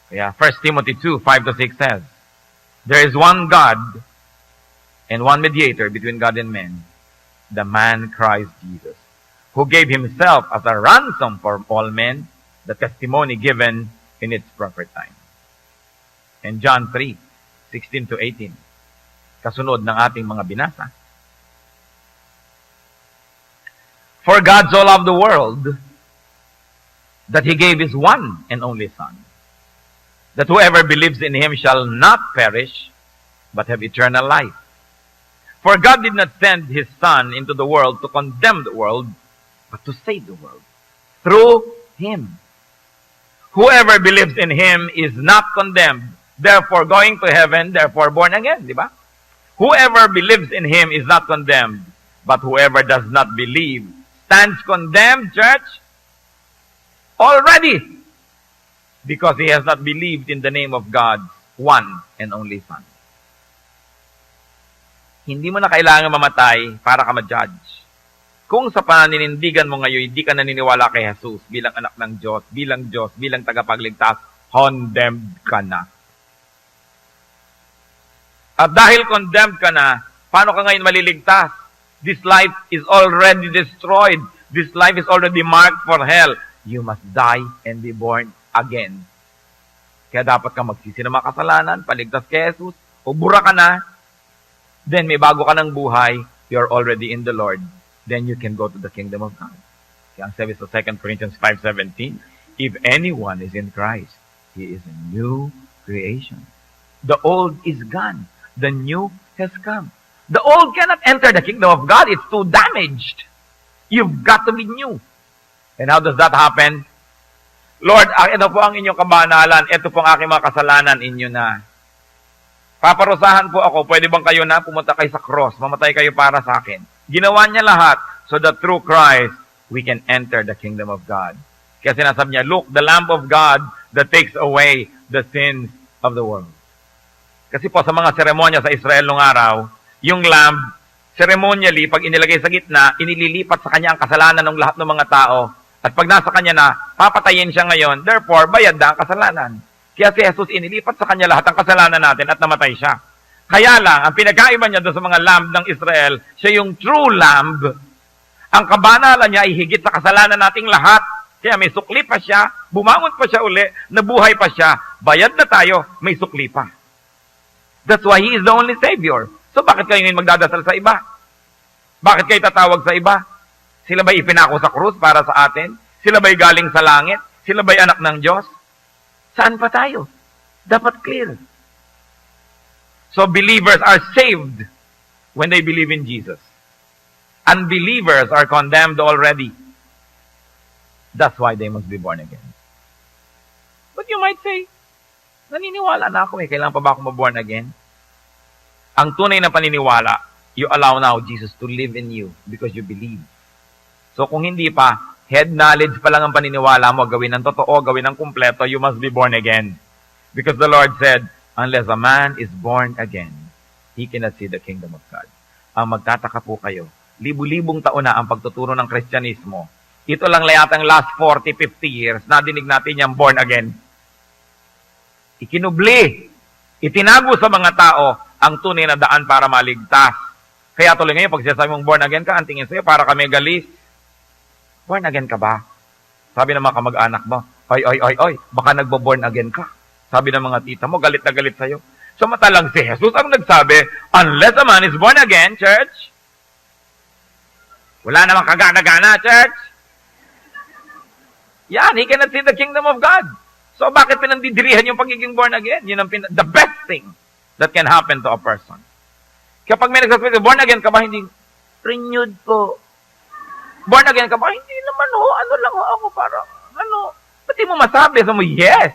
[SPEAKER 1] Kaya 1 Timothy 2:5-6 says, there is one God and one mediator between God and men, the man Christ Jesus, who gave Himself as a ransom for all men, the testimony given in its proper time. And John 3:16-18, kasunod ng ating mga binasa. For God so loved the world that He gave His one and only Son, that whoever believes in Him shall not perish, but have eternal life. For God did not send His Son into the world to condemn the world, but to save the world through Him. Whoever believes in Him is not condemned, therefore going to heaven, therefore born again, di ba? Whoever believes in Him is not condemned, but whoever does not believe stands condemned, church, already, because he has not believed in the name of God's one and only Son. Hindi mo na kailangan mamatay para ka ma-judge. Kung sa paninindigan mo ngayon, hindi ka naniniwala kay Jesus bilang anak ng Diyos, bilang tagapagligtas, condemned ka na. At dahil condemned ka na, paano ka ngayon maliligtas? This life is already destroyed. This life is already marked for hell. You must die and be born again. Kaya dapat ka magsisi ng mga kasalanan, paligtas kay Jesus, o bura ka na, then may bago ka ng buhay, you're already in the Lord. Then you can go to the kingdom of God. Kaya ang sabi sa 2 Corinthians 5:17, if anyone is in Christ, he is a new creation. The old is gone. The new has come. The old cannot enter the kingdom of God. It's too damaged. You've got to be new. And how does that happen? Lord, ito po ang inyong kabanalan. Ito po ang aking mga kasalanan. Inyo na. Paparusahan po ako. Pwede bang kayo na pumunta kayo sa cross? Mamatay kayo para sa akin. Ginawa niya lahat so that through Christ, we can enter the kingdom of God. Kaya sinasabi niya, look, the Lamb of God that takes away the sins of the world. Kasi po sa mga seremonya sa Israel nung araw, yung lamb, ceremonially, pag inilagay sa gitna, inililipat sa kanya ang kasalanan ng lahat ng mga tao. At pag nasa kanya na, papatayin siya ngayon, therefore, bayad na ang kasalanan. Kaya si Jesus, inilipat sa kanya lahat ang kasalanan natin at namatay siya. Kaya lang, ang pinagkaiba niya doon sa mga lamb ng Israel, siya yung true lamb. Ang kabanalan niya ay higit sa kasalanan nating lahat. Kaya may sukli pa siya, bumangon pa siya uli, nabuhay pa siya, bayad na tayo, may sukli pa. That's why He is the only Savior. So bakit kayo ngayon magdadasal sa iba? Bakit kayo tatawag sa iba? Sila ba'y ipinako sa krus para sa atin? Sila ba'y galing sa langit? Sila ba'y anak ng Diyos? Saan pa tayo? Dapat clear. So believers are saved when they believe in Jesus. Unbelievers are condemned already. That's why they must be born again. But you might say, naniniwala na ako kailangan pa ba ako ma-born again? Ang tunay na paniniwala, you allow now Jesus to live in you because you believe. So kung hindi pa, head knowledge pa lang ang paniniwala mo, gawin ng totoo, gawin ng kumpleto, you must be born again. Because the Lord said, unless a man is born again, he cannot see the kingdom of God. Ang magtataka po kayo, libu-libong taon na ang pagtuturo ng Kristyanismo. Ito lang layatang last 40, 50 years, nadinig natin yung born again. Ikinubli, itinago sa mga tao ang tunay na daan para maligtas. Kaya tuloy ngayon, pag sinasabi mong born again ka, ang tingin sa'yo, para kami galis. Born again ka ba? Sabi ng mga kamag-anak mo, oy, baka nagbo-born again ka. Sabi ng mga tita mo, galit na galit sa'yo. Samantalang si Jesus ang nagsabi, unless a man is born again, church, wala namang kagana-gana, church. Yan, he cannot see the kingdom of God. So bakit pinandidirihan yung pagiging born again? Yun ang the best thing that can happen to a person. Kapag may nagsasabi, born again ka ba? Hindi, renewed po. Born again ka ba? Hindi naman ano lang ako parang, ba't di mo masabi? So mo, yes.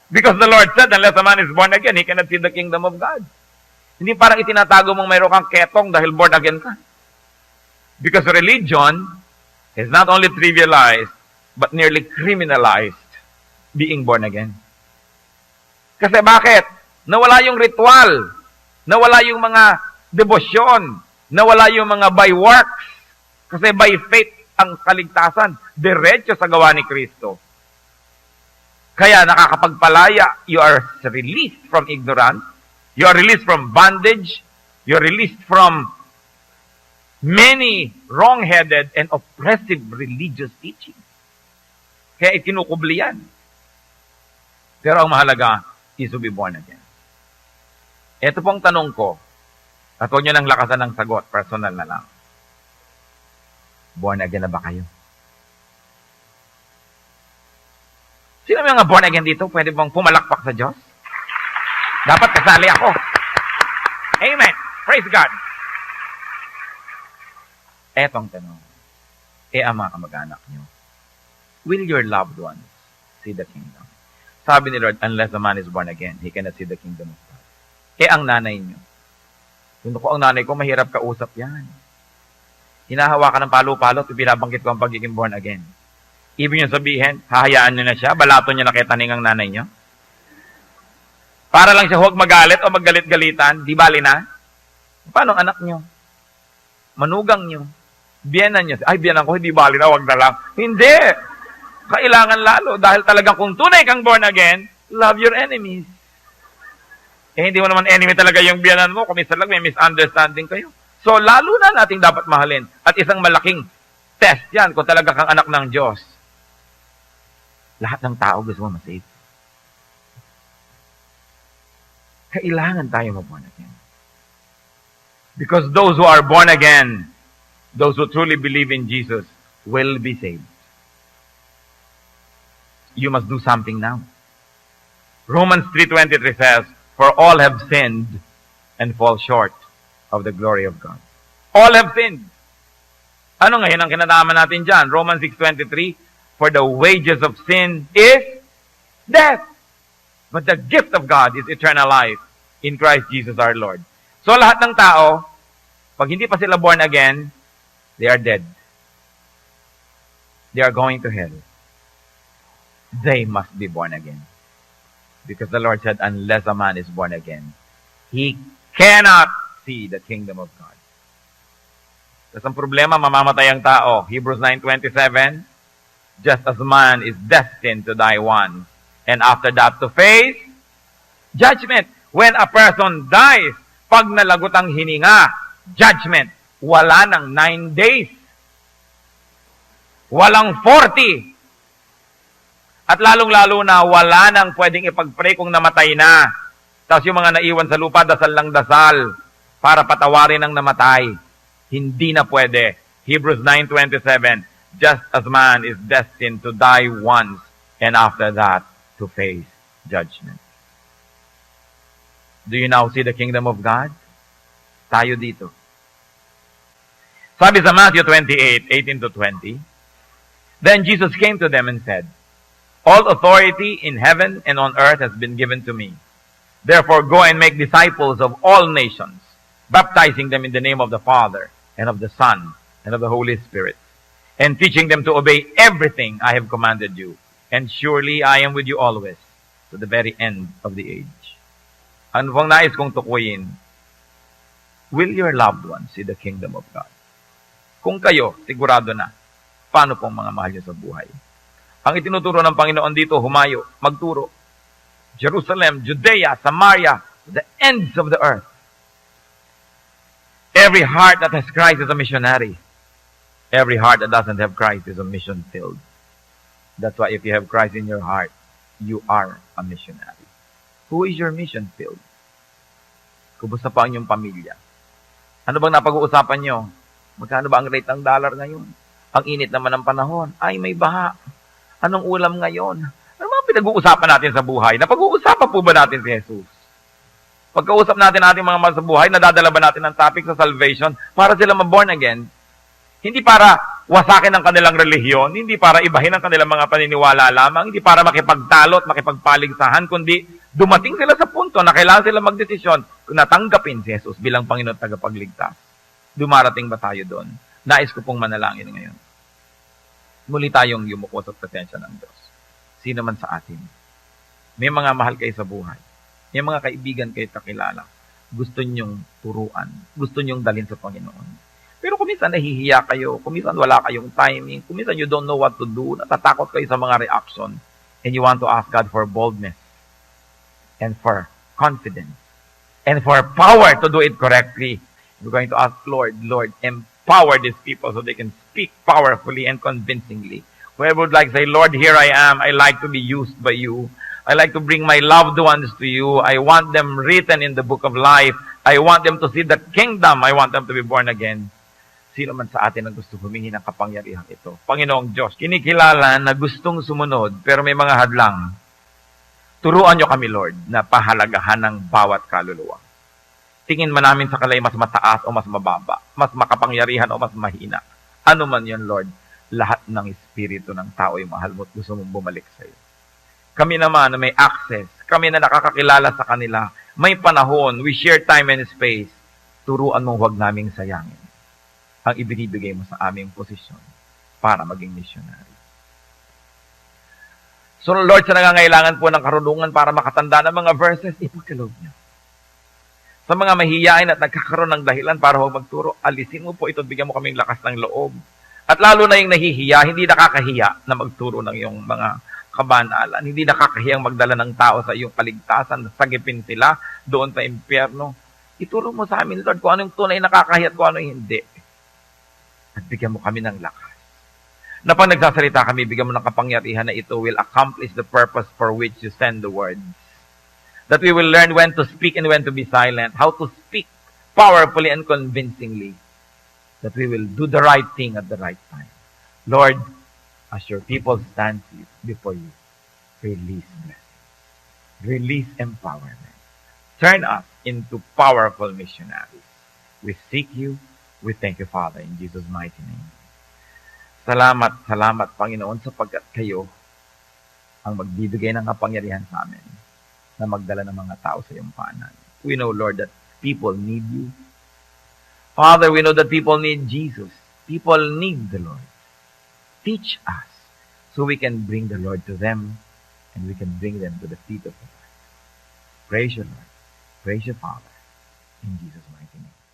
[SPEAKER 1] Because the Lord said, unless a man is born again, he cannot see the kingdom of God. Hindi parang itinatago mong mayroon kang ketong dahil born again ka. Because religion is not only trivialized, but nearly criminalized being born again. Kasi bakit? Nawala yung ritual. Nawala yung mga debosyon. Nawala yung mga by works. Kasi by faith ang kaligtasan. Diretso sa gawa ni Kristo. Kaya nakakapagpalaya. You are released from ignorance. You are released from bondage. You are released from many wrong-headed and oppressive religious teachings. Kaya ikinukubli yan. Pero ang mahalaga is to be born again. Ito pong tanong ko, at huwag nyo nang lakasan ng sagot, personal na lang. Born again na ba kayo? Sino may mga born again dito? Pwede bang pumalakpak sa Diyos? Dapat kasali ako. Amen. Praise God. Etong tanong. Ang mga kamag-anak nyo, will your loved ones see the kingdom? Sabi ni Lord, unless a man is born again, he cannot see the kingdom of God. Ang nanay nyo. Kung ako ang nanay ko, mahirap kausap yan. Hinahawakan ng palo-palo at binabanggit ko ang pagiging born again. Ibig nyo sabihin, hahayaan nyo na siya, balato nyo na kitaning ang nanay nyo. Para lang siya huwag magalit o maggalit-galitan, di bali na. Paano ang anak nyo? Manugang nyo. Biyenan nyo. Ay, biyenan ko, hindi bali na, huwag na lang. Hindi! Kailangan lalo. Dahil talagang kung tunay kang born again, love your enemies. Hindi mo naman enemy talaga yung biyanan mo. Kung minsan lang may misunderstanding kayo. So, lalo na nating dapat mahalin. At isang malaking test yan kung talaga kang anak ng Diyos. Lahat ng tao gusto mo masave. Kailangan tayo ma-born again. Because those who are born again, those who truly believe in Jesus, will be saved. You must do something now. Romans 3:23 says, for all have sinned and fall short of the glory of God. All have sinned. Ano ngayon ang kinalaman natin dyan? Romans 6:23, for the wages of sin is death. But the gift of God is eternal life in Christ Jesus our Lord. So lahat ng tao, pag hindi pa sila born again, they are dead. They are going to hell. They must be born again. Because the Lord said, unless a man is born again, he cannot see the kingdom of God. Kasi ang problema, mamamatay ang tao. Hebrews 9:27, just as man is destined to die once, and after that to face judgment. When a person dies, pag nalagot ang hininga, judgment. Wala ng 9 days. Walang 40. At lalong-lalo na, wala nang pwedeng ipag-pray kung namatay na. Tapos yung mga naiwan sa lupa, dasal lang dasal para patawarin ang namatay. Hindi na pwede. Hebrews 9:27, just as man is destined to die once, and after that, to face judgment. Do you now see the kingdom of God? Tayo dito. Sabi sa Matthew 28:18-20, then Jesus came to them and said, all authority in heaven and on earth has been given to me. Therefore go and make disciples of all nations, baptizing them in the name of the Father, and of the Son, and of the Holy Spirit, and teaching them to obey everything I have commanded you. And surely I am with you always, to the very end of the age. Ano pong nais kong tukuyin? Will your loved ones see the kingdom of God? Kung kayo, sigurado na, paano pong mga mahal niyo sa buhay? Ang itinuturo ng Panginoon dito, humayo, magturo. Jerusalem, Judea, Samaria, the ends of the earth. Every heart that has Christ is a missionary. Every heart that doesn't have Christ is a mission-filled. That's why if you have Christ in your heart, you are a missionary. Who is your mission-filled? Kumusta pa ang inyong pamilya? Ano bang napag-uusapan nyo? Magkano ba ang rate ng dollar ngayon? Ang init naman ng panahon. Ay, may baha. Anong ulam ngayon? Ano mga pinag-uusapan natin sa buhay? Napag-uusapan po ba natin si Jesus? Pagkausap natin ating mga mahal sa buhay, nadadala ba natin ang topic sa salvation para sila ma-born again? Hindi para wasakin ang kanilang relihiyon, hindi para ibahin ang kanilang mga paniniwala lamang, hindi para makipagtalo at makipagpaligsahan, kundi dumating sila sa punto na kailangan sila magdesisyon kung natanggapin si Jesus bilang Panginoon at tagapagligtas. Dumarating ba tayo doon? Nais ko pong manalangin ngayon. Muli tayong yumuko sa presensya ng Diyos. Sino man sa atin. May mga mahal kayo sa buhay. May mga kaibigan kayo kakilala. Gusto nyong turuan. Gusto nyong dalhin sa Panginoon. Pero kuminsan nahihiya kayo. Kuminsan wala kayong timing. Kuminsan you don't know what to do. Natatakot kayo sa mga reaction. And you want to ask God for boldness. And for confidence. And for power to do it correctly. We're going to ask, Lord, empower these people so they can speak powerfully and convincingly. Whoever would like to say, Lord, here I am. I like to be used by you. I like to bring my loved ones to you. I want them written in the book of life. I want them to see the kingdom. I want them to be born again. Sino man sa atin ang gusto humingi ng kapangyarihan ito? Panginoong Diyos, kinikilala na gustong sumunod pero may mga hadlang. Turuan niyo kami, Lord, na pahalagahan ng bawat kaluluwa. Tingin man namin sa kalay mas mataas o mas mababa, mas makapangyarihan o mas mahina. Ano man yun, Lord, lahat ng espiritu ng tao ay mahal mo at gusto mong bumalik sa iyo. Kami naman na may access, kami na nakakakilala sa kanila, may panahon, we share time and space, turuan mong huwag naming sayangin ang ibinibigay mo sa aming posisyon para maging missionary. So Lord, sa nangangailangan po ng karunungan para makatanda ng mga verses, ipagkaloob niyo. Sa mga mahihiyain at nagkakaroon ng dahilan para huwag magturo, alisin mo po ito at bigyan mo kaming lakas ng loob. At lalo na yung nahihiya, hindi nakakahiya na magturo ng iyong mga kabanalan. Hindi nakakahiyang magdala ng tao sa iyong kaligtasan, sagipin sila doon sa impyerno. Ituro mo sa amin, Lord, kung anong tunay nakakahiya at kung ano hindi. At bigyan mo kami ng lakas. Na pag nagsasalita kami, bigyan mo ng kapangyarihan na ito will accomplish the purpose for which you send the words. That we will learn when to speak and when to be silent, how to speak powerfully and convincingly, that we will do the right thing at the right time. Lord, as your people stand before you, release blessing, release empowerment. Turn us into powerful missionaries. We seek you. We thank you, Father, in Jesus' mighty name. Salamat, Panginoon, sapagkat kayo ang magbibigay ng kapangyarihan sa amin na magdala ng mga tao sa iyong paanan. We know, Lord, that people need you. Father, we know that people need Jesus. People need the Lord. Teach us so we can bring the Lord to them and we can bring them to the feet of the Lord. Praise you, Lord. Praise you, Father. In Jesus' mighty name.